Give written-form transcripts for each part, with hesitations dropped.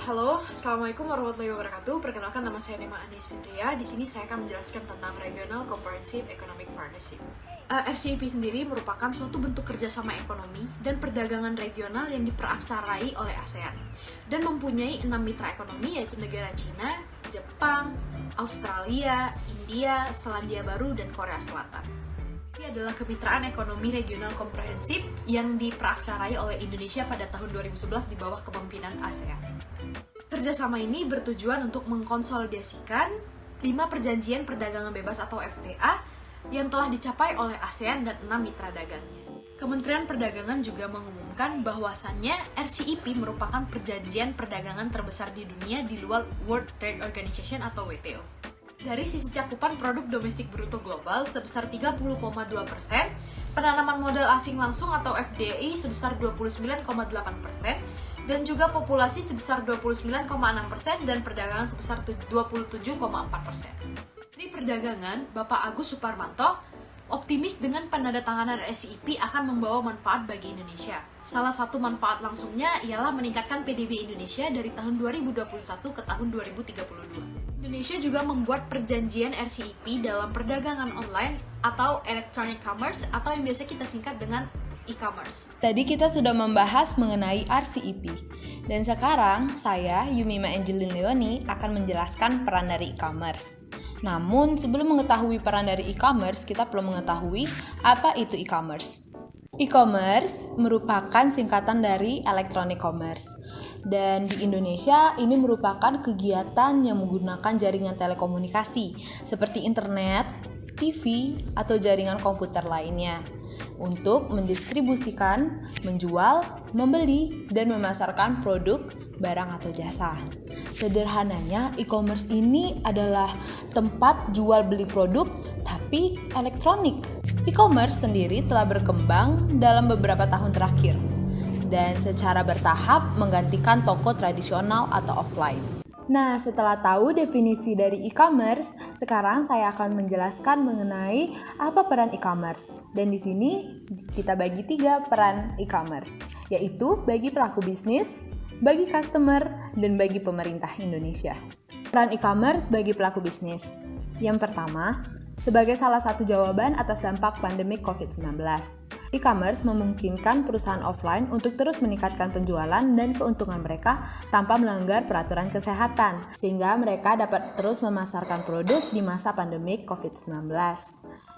Halo, Assalamualaikum warahmatullahi wabarakatuh. Perkenalkan, nama saya Nema Anis Fitria. Di sini saya akan menjelaskan tentang Regional Comprehensive Economic Partnership. RCEP sendiri merupakan suatu bentuk kerjasama ekonomi dan perdagangan regional yang diperaksarai oleh ASEAN dan mempunyai 6 mitra ekonomi, yaitu negara Cina, Jepang, Australia, India, Selandia Baru, dan Korea Selatan. Ini adalah kemitraan ekonomi regional komprehensif yang diperaksarai oleh Indonesia pada tahun 2011 di bawah kepemimpinan ASEAN. Kerjasama ini bertujuan untuk mengkonsolidasikan 5 perjanjian perdagangan bebas atau FTA yang telah dicapai oleh ASEAN dan 6 mitra dagangnya. Kementerian Perdagangan juga mengumumkan bahwasannya RCEP merupakan perjanjian perdagangan terbesar di dunia di luar World Trade Organization atau WTO. Dari sisi cakupan produk domestik bruto global sebesar 30,2%, penanaman modal asing langsung atau FDI sebesar 29,8%, dan juga populasi sebesar 29,6% dan perdagangan sebesar 27,4%. Menteri Perdagangan, Bapak Agus Suparmanto, optimis dengan penandatanganan RCEP akan membawa manfaat bagi Indonesia. Salah satu manfaat langsungnya ialah meningkatkan PDB Indonesia dari tahun 2021 ke tahun 2032. Indonesia juga membuat perjanjian RCEP dalam perdagangan online atau electronic commerce atau yang biasa kita singkat dengan e-commerce. Tadi kita sudah membahas mengenai RCEP. Dan sekarang saya, Yumima Angelin Leoni, akan menjelaskan peran dari e-commerce. Namun, sebelum mengetahui peran dari e-commerce, kita perlu mengetahui apa itu e-commerce. E-commerce merupakan singkatan dari electronic commerce. Dan di Indonesia, ini merupakan kegiatan yang menggunakan jaringan telekomunikasi seperti internet, TV, atau jaringan komputer lainnya untuk mendistribusikan, menjual, membeli, dan memasarkan produk, barang atau jasa. Sederhananya, e-commerce ini adalah tempat jual beli produk tapi elektronik. E-commerce sendiri telah berkembang dalam beberapa tahun terakhir dan secara bertahap menggantikan toko tradisional atau offline. Nah, setelah tahu definisi dari e-commerce, sekarang saya akan menjelaskan mengenai apa peran e-commerce. Dan di sini kita bagi 3 peran e-commerce, yaitu bagi pelaku bisnis, bagi customer, dan bagi pemerintah Indonesia. Peran e-commerce bagi pelaku bisnis. Yang pertama, sebagai salah satu jawaban atas dampak pandemi COVID-19. E-commerce memungkinkan perusahaan offline untuk terus meningkatkan penjualan dan keuntungan mereka tanpa melanggar peraturan kesehatan, sehingga mereka dapat terus memasarkan produk di masa pandemi COVID-19.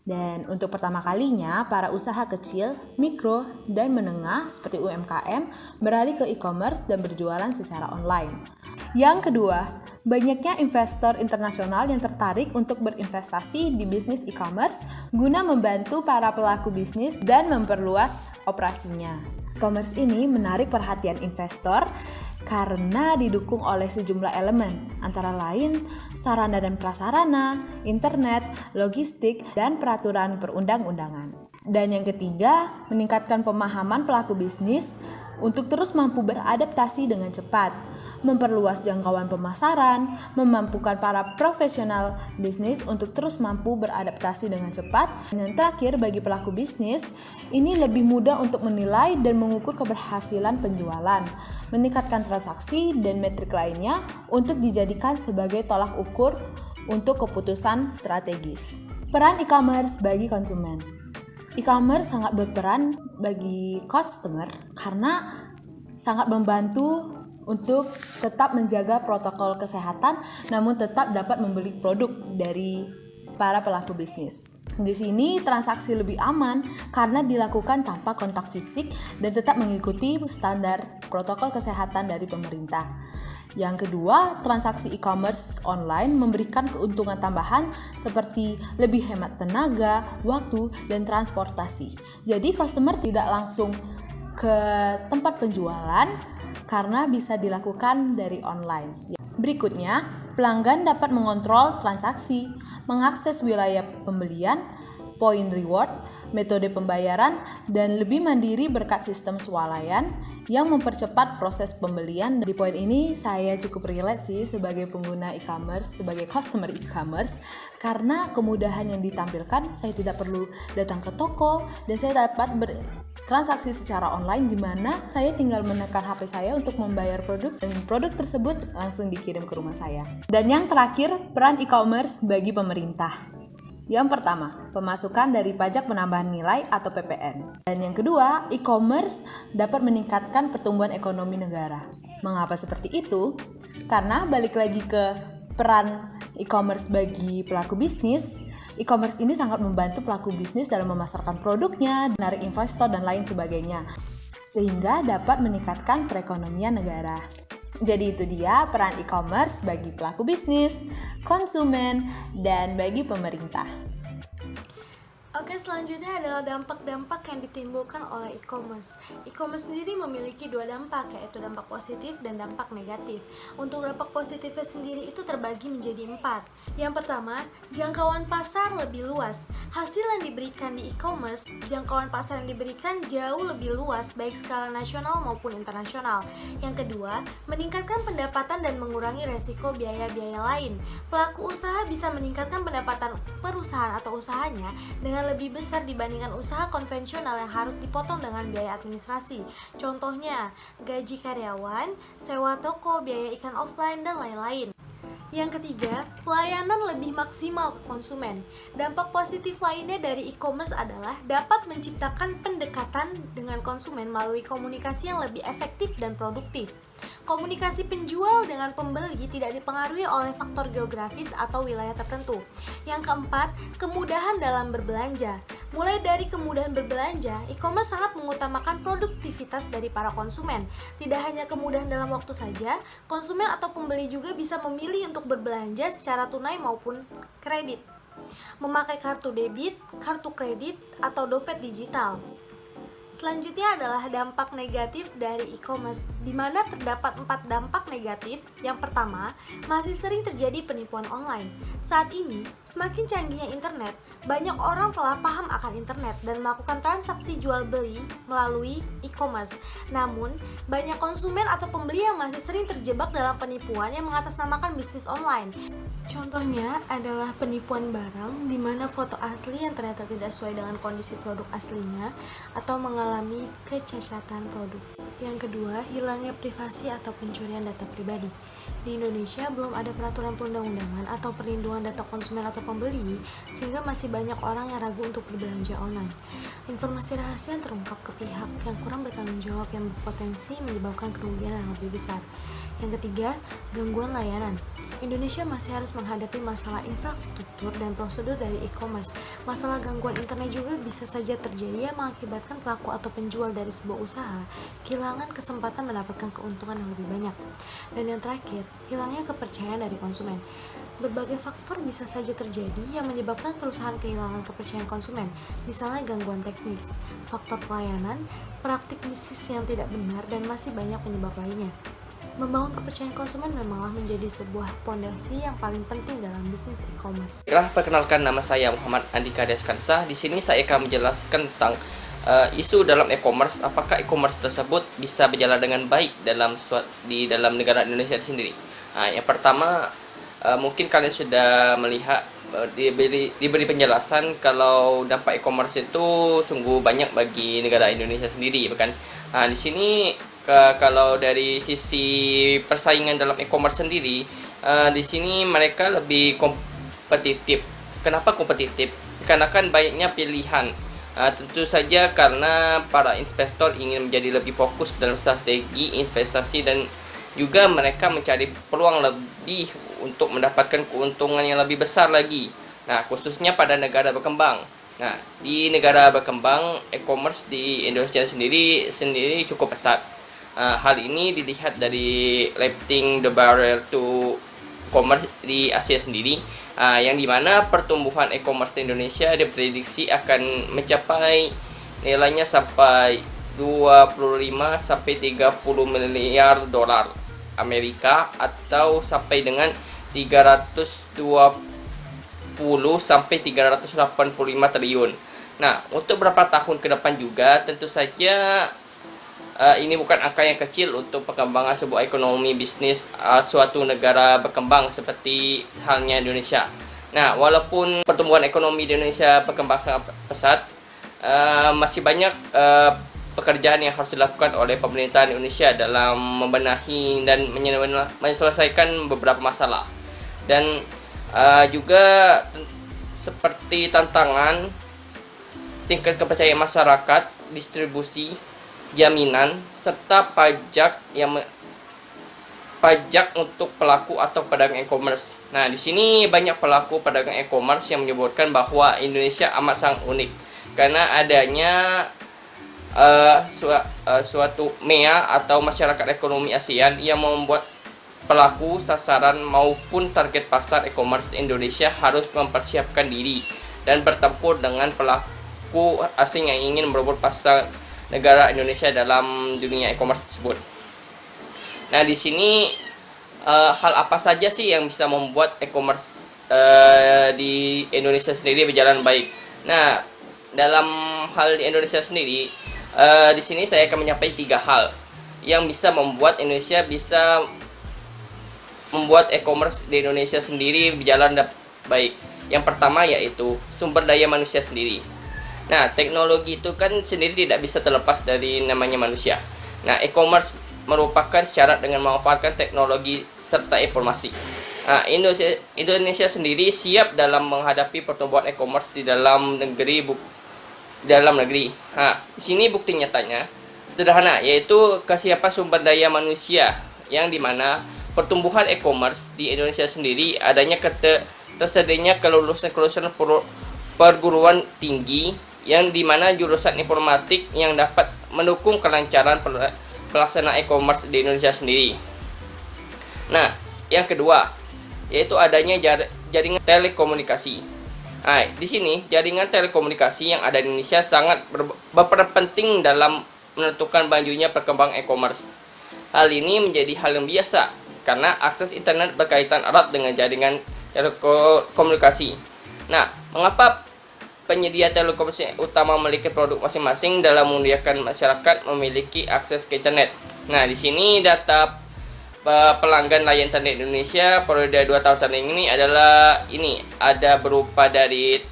Dan untuk pertama kalinya, para usaha kecil, mikro, dan menengah seperti UMKM beralih ke e-commerce dan berjualan secara online. Yang kedua, banyaknya investor internasional yang tertarik untuk berinvestasi di bisnis e-commerce guna membantu para pelaku bisnis dan memperluas operasinya. E-commerce ini menarik perhatian investor karena didukung oleh sejumlah elemen, antara lain sarana dan prasarana, internet, logistik, dan peraturan perundang-undangan. Dan yang ketiga, meningkatkan pemahaman pelaku bisnis untuk terus mampu beradaptasi dengan cepat, memperluas jangkauan pemasaran, memampukan para profesional bisnis untuk terus mampu beradaptasi dengan cepat. Dan terakhir, bagi pelaku bisnis, ini lebih mudah untuk menilai dan mengukur keberhasilan penjualan, meningkatkan transaksi dan metrik lainnya untuk dijadikan sebagai tolak ukur untuk keputusan strategis. Peran e-commerce bagi konsumen. E-commerce sangat berperan bagi customer karena sangat membantu untuk tetap menjaga protokol kesehatan namun tetap dapat membeli produk dari para pelaku bisnis. Di sini transaksi lebih aman karena dilakukan tanpa kontak fisik dan tetap mengikuti standar protokol kesehatan dari pemerintah. Yang kedua, transaksi e-commerce online memberikan keuntungan tambahan seperti lebih hemat tenaga, waktu, dan transportasi. Jadi customer tidak langsung ke tempat penjualan karena bisa dilakukan dari online. Berikutnya, pelanggan dapat mengontrol transaksi, mengakses wilayah pembelian, poin reward, metode pembayaran, dan lebih mandiri berkat sistem swalayan yang mempercepat proses pembelian. Di poin ini saya cukup relate sih sebagai pengguna e-commerce, sebagai customer e-commerce, karena kemudahan yang ditampilkan, saya tidak perlu datang ke toko dan saya dapat bertransaksi secara online, di mana saya tinggal menekan HP saya untuk membayar produk dan produk tersebut langsung dikirim ke rumah saya. Dan yang terakhir, peran e-commerce bagi pemerintah. Yang pertama, pemasukan dari pajak penambahan nilai atau PPN. Dan yang kedua, e-commerce dapat meningkatkan pertumbuhan ekonomi negara. Mengapa seperti itu? Karena balik lagi ke peran e-commerce bagi pelaku bisnis, e-commerce ini sangat membantu pelaku bisnis dalam memasarkan produknya, menarik investor, dan lain sebagainya, sehingga dapat meningkatkan perekonomian negara. Jadi itu dia peran e-commerce bagi pelaku bisnis, konsumen, dan bagi pemerintah. Oke, selanjutnya adalah dampak-dampak yang ditimbulkan oleh e-commerce. E-commerce sendiri memiliki dua dampak, yaitu dampak positif dan dampak negatif. Untuk dampak positifnya sendiri itu terbagi menjadi 4. Yang pertama, jangkauan pasar lebih luas. Hasil yang diberikan di e-commerce, jangkauan pasar yang diberikan jauh lebih luas, baik skala nasional maupun internasional. Yang kedua, meningkatkan pendapatan dan mengurangi resiko biaya-biaya lain. Pelaku usaha bisa meningkatkan pendapatan perusahaan atau usahanya dengan lebih besar dibandingkan usaha konvensional yang harus dipotong dengan biaya administrasi. Contohnya, gaji karyawan, sewa toko, biaya iklan offline, dan lain-lain. Yang ketiga, pelayanan lebih maksimal ke konsumen. Dampak positif lainnya dari e-commerce adalah dapat menciptakan pendekatan dengan konsumen melalui komunikasi yang lebih efektif dan produktif. Komunikasi penjual dengan pembeli tidak dipengaruhi oleh faktor geografis atau wilayah tertentu. Yang keempat, kemudahan dalam berbelanja. Mulai dari kemudahan berbelanja, e-commerce sangat mengutamakan produktivitas dari para konsumen. Tidak hanya kemudahan dalam waktu saja, konsumen atau pembeli juga bisa memilih untuk berbelanja secara tunai maupun kredit, memakai kartu debit, kartu kredit, atau dompet digital. Selanjutnya adalah dampak negatif dari e-commerce, di mana terdapat 4 dampak negatif. Yang pertama, masih sering terjadi penipuan online. Saat ini, semakin canggihnya internet, banyak orang telah paham akan internet dan melakukan transaksi jual beli melalui e-commerce. Namun, banyak konsumen atau pembeli yang masih sering terjebak dalam penipuan yang mengatasnamakan bisnis online. Contohnya adalah penipuan barang, di mana foto asli yang ternyata tidak sesuai dengan kondisi produk aslinya, atau mengalami kecacatan produk. Yang kedua, hilangnya privasi atau pencurian data pribadi. Di Indonesia belum ada peraturan perundang-undangan atau perlindungan data konsumen atau pembeli, sehingga masih banyak orang yang ragu untuk berbelanja online. Informasi rahasia yang terungkap ke pihak yang kurang bertanggung jawab yang berpotensi menyebabkan kerugian yang lebih besar. Yang ketiga, gangguan layanan. Indonesia masih harus menghadapi masalah infrastruktur dan prosedur dari e-commerce. Masalah gangguan internet juga bisa saja terjadi yang mengakibatkan pelaku atau penjual dari sebuah usaha kehilangan kesempatan mendapatkan keuntungan yang lebih banyak. Dan yang terakhir, hilangnya kepercayaan dari konsumen. Berbagai faktor bisa saja terjadi yang menyebabkan perusahaan kehilangan kepercayaan konsumen, misalnya gangguan teknis, faktor pelayanan, praktik bisnis yang tidak benar, dan masih banyak penyebab lainnya. Membangun kepercayaan konsumen memanglah menjadi sebuah pondasi yang paling penting dalam bisnis e-commerce. Perkenalkan, nama saya Muhammad Andika Deskansa. Di sini saya akan menjelaskan tentang isu dalam e-commerce. Apakah e-commerce tersebut bisa berjalan dengan baik di dalam negara Indonesia sendiri? Yang pertama, mungkin kalian sudah melihat diberi penjelasan kalau dampak e-commerce itu sungguh banyak bagi negara Indonesia sendiri, bukan? Di sini kalau dari sisi persaingan dalam e-commerce sendiri, di sini mereka lebih kompetitif. Kenapa kompetitif? Karena kan banyaknya pilihan. Tentu saja karena para investor ingin menjadi lebih fokus dalam strategi investasi, dan juga mereka mencari peluang lebih untuk mendapatkan keuntungan yang lebih besar lagi. Nah, khususnya pada negara berkembang. Nah, di negara berkembang, e-commerce di Indonesia sendiri cukup pesat. Hal ini dilihat dari lifting the barrier to commerce di Asia sendiri, yang dimana pertumbuhan e-commerce di Indonesia diprediksi akan mencapai nilainya sampai 25 sampai 30 miliar dolar Amerika, atau sampai dengan 320 sampai 385 triliun. Nah, untuk beberapa tahun ke depan juga tentu saja ini bukan angka yang kecil untuk perkembangan sebuah ekonomi bisnis suatu negara berkembang seperti halnya Indonesia. Nah, walaupun pertumbuhan ekonomi di Indonesia berkembang sangat pesat, masih banyak pekerjaan yang harus dilakukan oleh pemerintah Indonesia dalam membenahi dan menyelesaikan beberapa masalah. Dan juga seperti tantangan tingkat kepercayaan masyarakat, distribusi, jaminan, serta pajak untuk pelaku atau pedagang e-commerce. Nah, di sini banyak pelaku pedagang e-commerce yang menyebutkan bahwa Indonesia amat sangat unik karena adanya suatu MEA atau masyarakat ekonomi ASEAN yang membuat pelaku sasaran maupun target pasar e-commerce Indonesia harus mempersiapkan diri dan bertempur dengan pelaku asing yang ingin merebut pasar negara Indonesia dalam dunia e-commerce tersebut. Nah, di sini hal apa saja sih yang bisa membuat e-commerce di Indonesia sendiri berjalan baik? Nah, dalam hal di Indonesia sendiri, di sini saya akan menyampaikan 3 hal yang bisa membuat Indonesia bisa membuat e-commerce di Indonesia sendiri berjalan baik. Yang pertama yaitu sumber daya manusia sendiri. Nah, teknologi itu kan sendiri tidak bisa terlepas dari namanya manusia. Nah, e-commerce merupakan syarat dengan memanfaatkan teknologi serta informasi. Nah, Indonesia sendiri siap dalam menghadapi pertumbuhan e-commerce di dalam negeri. Nah, di sini bukti nyatanya sederhana, yaitu kesiapan sumber daya manusia, yang dimana pertumbuhan e-commerce di Indonesia sendiri adanya tersedianya kelulusan perguruan tinggi, yang dimana jurusan informatik yang dapat mendukung kelancaran pelaksanaan e-commerce di Indonesia sendiri. Nah, yang kedua yaitu adanya jaringan telekomunikasi. Nah, di sini jaringan telekomunikasi yang ada di Indonesia sangat berperan penting dalam menentukan majunya perkembangan e-commerce. Hal ini menjadi hal yang biasa karena akses internet berkaitan erat dengan jaringan telekomunikasi. Nah, mengapa penyedia telekomunikasi utama memiliki produk masing-masing dalam memudahkan masyarakat memiliki akses ke internet? Nah, di sini data pelanggan layanan internet Indonesia periode 2 tahun terakhir ini ada berupa dari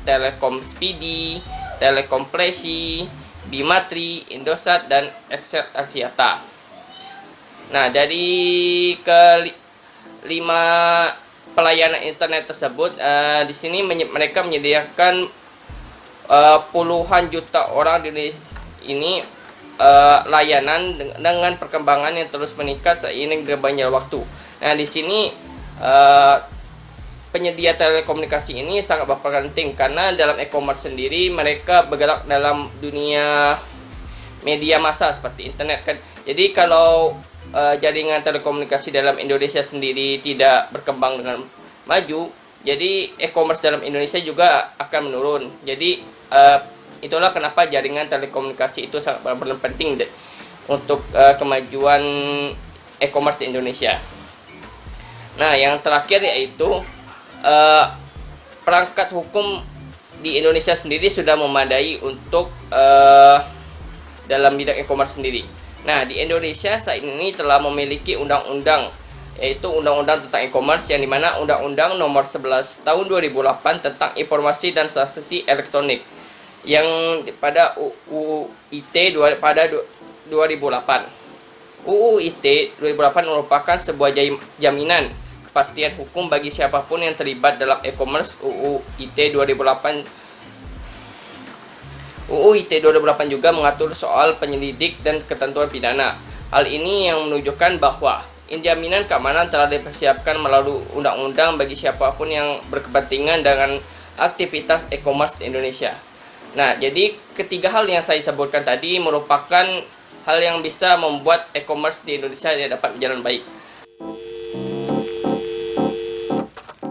Telekom Speedy, Telekom Plesi, Bimatri, Indosat, dan Axiata. Nah, dari kelima pelayanan internet tersebut, di sini mereka menyediakan puluhan juta orang di Indonesia ini layanan dengan perkembangan yang terus meningkat seiring berjalannya waktu. Nah, di sini penyedia telekomunikasi ini sangat berperan penting karena dalam e-commerce sendiri mereka bergerak dalam dunia media massa seperti internet kan. Jadi kalau jaringan telekomunikasi dalam Indonesia sendiri tidak berkembang dengan maju, jadi e-commerce dalam Indonesia juga akan menurun. Jadi itulah kenapa jaringan telekomunikasi itu sangat berperan penting untuk kemajuan e-commerce di Indonesia. Nah, yang terakhir yaitu perangkat hukum di Indonesia sendiri sudah memadai untuk dalam bidang e-commerce sendiri. Nah, di Indonesia saat ini telah memiliki undang-undang, yaitu Undang-Undang tentang e-commerce, yang dimana Undang-Undang Nomor 11 Tahun 2008 tentang Informasi dan Transaksi Elektronik, yang pada UU ITE pada 2008. UU ITE 2008 merupakan sebuah jaminan kepastian hukum bagi siapapun yang terlibat dalam e-commerce. UU ITE 2008 juga mengatur soal penyelidik dan ketentuan pidana. Hal ini yang menunjukkan bahwa jaminan keamanan telah dipersiapkan melalui undang-undang bagi siapapun yang berkepentingan dengan aktivitas e-commerce di Indonesia. Nah, jadi ketiga hal yang saya sebutkan tadi merupakan hal yang bisa membuat e-commerce di Indonesia dapat berjalan baik.